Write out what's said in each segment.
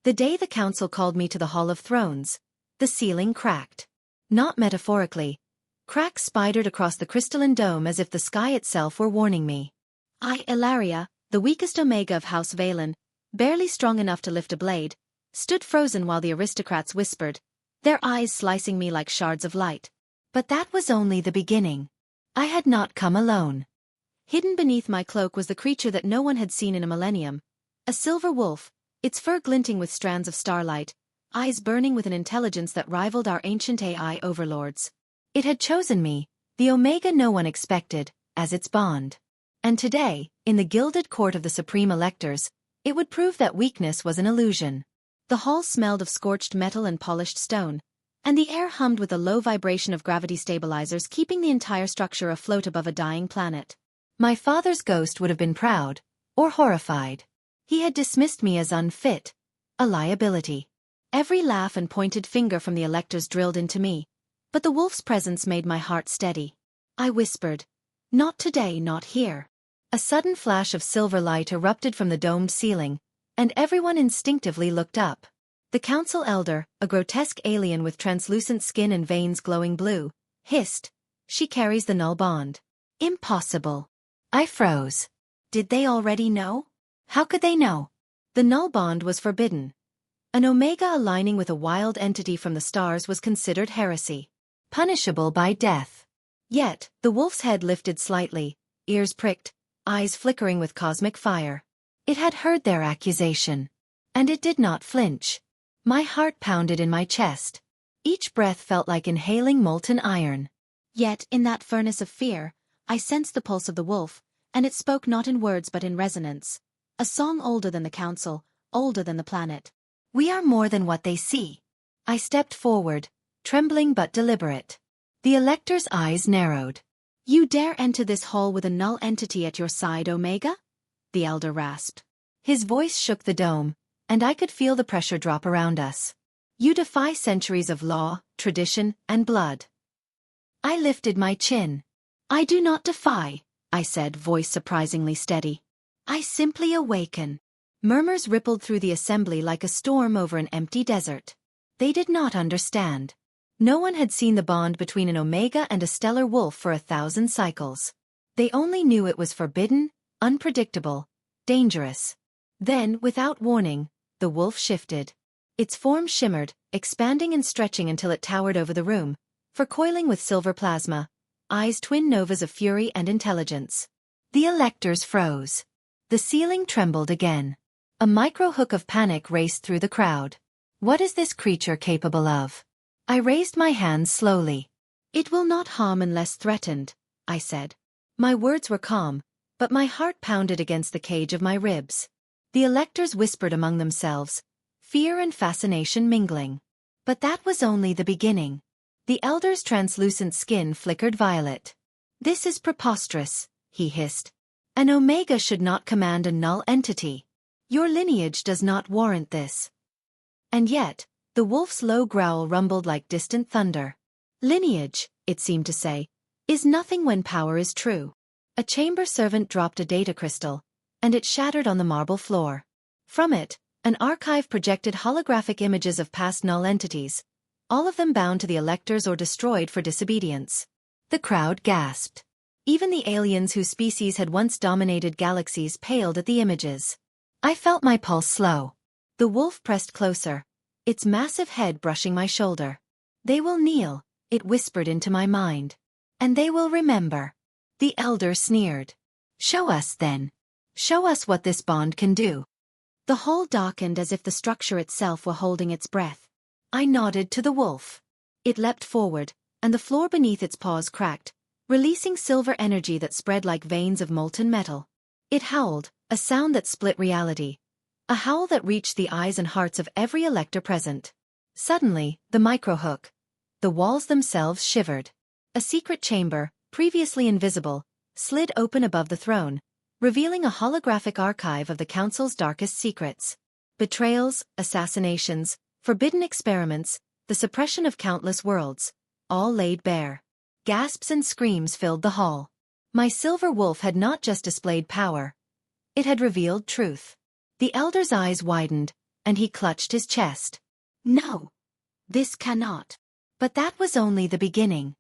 The day the council called me to the Hall of Thrones, the ceiling cracked. Not metaphorically. Cracks spidered across the crystalline dome as if the sky itself were warning me. I, Elaria, the weakest Omega of House Veylan, barely strong enough to lift a blade, stood frozen while the aristocrats whispered, their eyes slicing me like shards of light. But that was only the beginning. I had not come alone. Hidden beneath my cloak was the creature that no one had seen in a millennium, a silver wolf, its fur glinting with strands of starlight, eyes burning with an intelligence that rivaled our ancient AI overlords. It had chosen me, the Omega no one expected, as its bond. And today, in the gilded court of the supreme electors, it would prove that weakness was an illusion. The hall smelled of scorched metal and polished stone, and the air hummed with a low vibration of gravity stabilizers keeping the entire structure afloat above a dying planet. My father's ghost would have been proud, or horrified. He had dismissed me as unfit, a liability. Every laugh and pointed finger from the electors drilled into me, but the wolf's presence made my heart steady. I whispered, "Not today, not here." A sudden flash of silver light erupted from the domed ceiling, and everyone instinctively looked up. The council elder, a grotesque alien with translucent skin and veins glowing blue, hissed, "She carries the null bond." Impossible. I froze. Did they already know? How could they know? The null bond was forbidden. An Omega aligning with a wild entity from the stars was considered heresy, punishable by death. Yet, the wolf's head lifted slightly, ears pricked, eyes flickering with cosmic fire. It had heard their accusation. And it did not flinch. My heart pounded in my chest. Each breath felt like inhaling molten iron. Yet, in that furnace of fear, I sensed the pulse of the wolf, and it spoke not in words but in resonance. A song older than the council, older than the planet. We are more than what they see. I stepped forward, trembling but deliberate. The elector's eyes narrowed. You dare enter this hall with a null entity at your side, Omega? The elder rasped. His voice shook the dome, and I could feel the pressure drop around us. You defy centuries of law, tradition, and blood. I lifted my chin. I do not defy, I said, voice surprisingly steady. I simply awaken. Murmurs rippled through the assembly like a storm over an empty desert. They did not understand. No one had seen the bond between an Omega and a stellar wolf for 1,000 cycles. They only knew it was forbidden, unpredictable, dangerous. Then, without warning, the wolf shifted. Its form shimmered, expanding and stretching until it towered over the room, recoiling with silver plasma, eyes twin novas of fury and intelligence. The electors froze. The ceiling trembled again. A micro-hook of panic raced through the crowd. What is this creature capable of? I raised my hands slowly. It will not harm unless threatened, I said. My words were calm, but my heart pounded against the cage of my ribs. The electors whispered among themselves, fear and fascination mingling. But that was only the beginning. The elder's translucent skin flickered violet. This is preposterous, he hissed. An Omega should not command a null entity. Your lineage does not warrant this. And yet, the wolf's low growl rumbled like distant thunder. Lineage, it seemed to say, is nothing when power is true. A chamber servant dropped a data crystal, and it shattered on the marble floor. From it, an archive projected holographic images of past null entities, all of them bound to the electors or destroyed for disobedience. The crowd gasped. Even the aliens whose species had once dominated galaxies paled at the images. I felt my pulse slow. The wolf pressed closer, its massive head brushing my shoulder. They will kneel, it whispered into my mind. And they will remember. The elder sneered. Show us then. Show us what this bond can do. The hall darkened as if the structure itself were holding its breath. I nodded to the wolf. It leapt forward, and the floor beneath its paws cracked, releasing silver energy that spread like veins of molten metal. It howled, a sound that split reality. A howl that reached the eyes and hearts of every elector present. Suddenly, the microhook. The walls themselves shivered. A secret chamber, previously invisible, slid open above the throne, revealing a holographic archive of the Council's darkest secrets. Betrayals, assassinations, forbidden experiments, the suppression of countless worlds, all laid bare. Gasps and screams filled the hall. My silver wolf had not just displayed power. It had revealed truth. The elder's eyes widened, and he clutched his chest. No. This cannot. But that was only the beginning.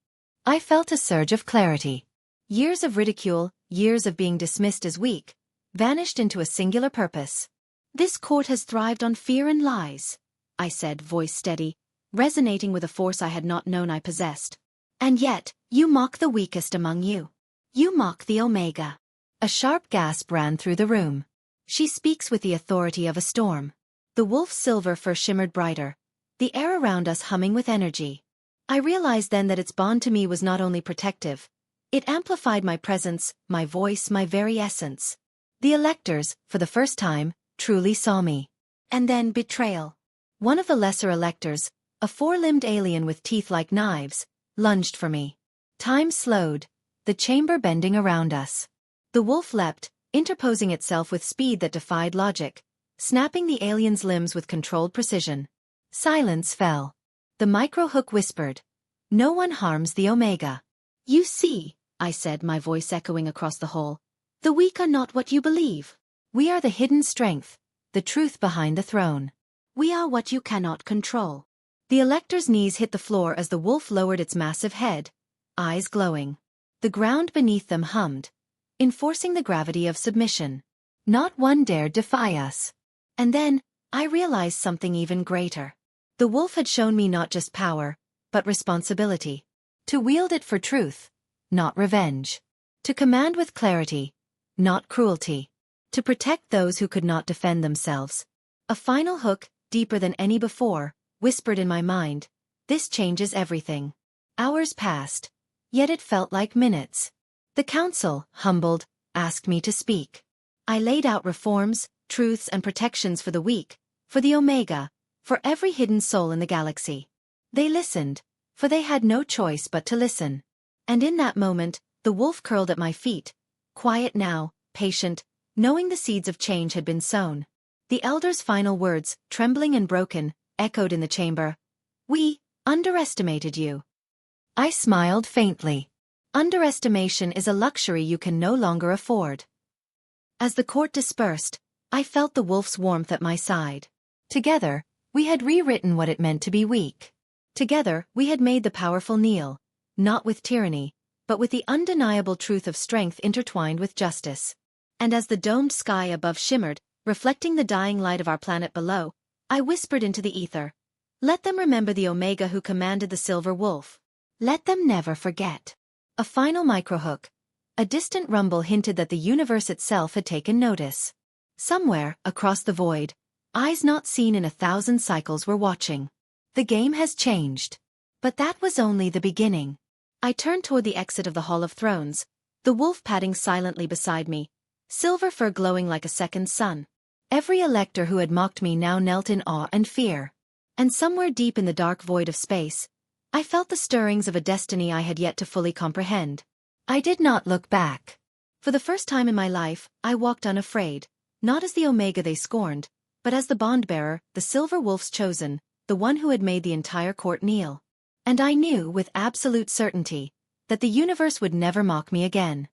I felt a surge of clarity. Years of ridicule, years of being dismissed as weak, vanished into a singular purpose. This court has thrived on fear and lies, I said, voice steady, resonating with a force I had not known I possessed. And yet, you mock the weakest among you. You mock the Omega. A sharp gasp ran through the room. She speaks with the authority of a storm. The wolf's silver fur shimmered brighter, the air around us humming with energy. I realized then that its bond to me was not only protective. It amplified my presence, my voice, my very essence. The electors, for the first time, truly saw me. And then betrayal. One of the lesser electors, a four-limbed alien with teeth like knives, lunged for me. Time slowed, the chamber bending around us. The wolf leapt, interposing itself with speed that defied logic, snapping the alien's limbs with controlled precision. Silence fell. The micro-hook whispered, "No one harms the Omega." "You see," I said, my voice echoing across the hall, "the weak are not what you believe. We are the hidden strength, the truth behind the throne. We are what you cannot control." The elector's knees hit the floor as the wolf lowered its massive head, eyes glowing. The ground beneath them hummed, enforcing the gravity of submission. Not one dared defy us. And then, I realized something even greater. The wolf had shown me not just power, but responsibility. To wield it for truth, not revenge. To command with clarity, not cruelty. To protect those who could not defend themselves. A final hook, deeper than any before, whispered in my mind, "This changes everything." Hours passed, yet it felt like minutes. The council, humbled, asked me to speak. I laid out reforms, truths and protections for the weak, for the Omega, for every hidden soul in the galaxy. They listened, for they had no choice but to listen. And in that moment, the wolf curled at my feet, quiet now, patient, knowing the seeds of change had been sown. The elder's final words, trembling and broken, echoed in the chamber. "We underestimated you." I smiled faintly. Underestimation is a luxury you can no longer afford. As the court dispersed, I felt the wolf's warmth at my side. Together, we had rewritten what it meant to be weak. Together, we had made the powerful kneel, not with tyranny, but with the undeniable truth of strength intertwined with justice. And as the domed sky above shimmered, reflecting the dying light of our planet below, I whispered into the ether, "Let them remember the Omega who commanded the silver wolf. Let them never forget." A final microhook. A distant rumble hinted that the universe itself had taken notice. Somewhere, across the void, eyes not seen in 1,000 cycles were watching. The game has changed. But that was only the beginning. I turned toward the exit of the Hall of Thrones, the wolf padding silently beside me, silver fur glowing like a second sun. Every elector who had mocked me now knelt in awe and fear. And somewhere deep in the dark void of space, I felt the stirrings of a destiny I had yet to fully comprehend. I did not look back. For the first time in my life, I walked unafraid, not as the Omega they scorned, but as the bond-bearer, the silver wolf's chosen, the one who had made the entire court kneel. And I knew with absolute certainty that the universe would never mock me again.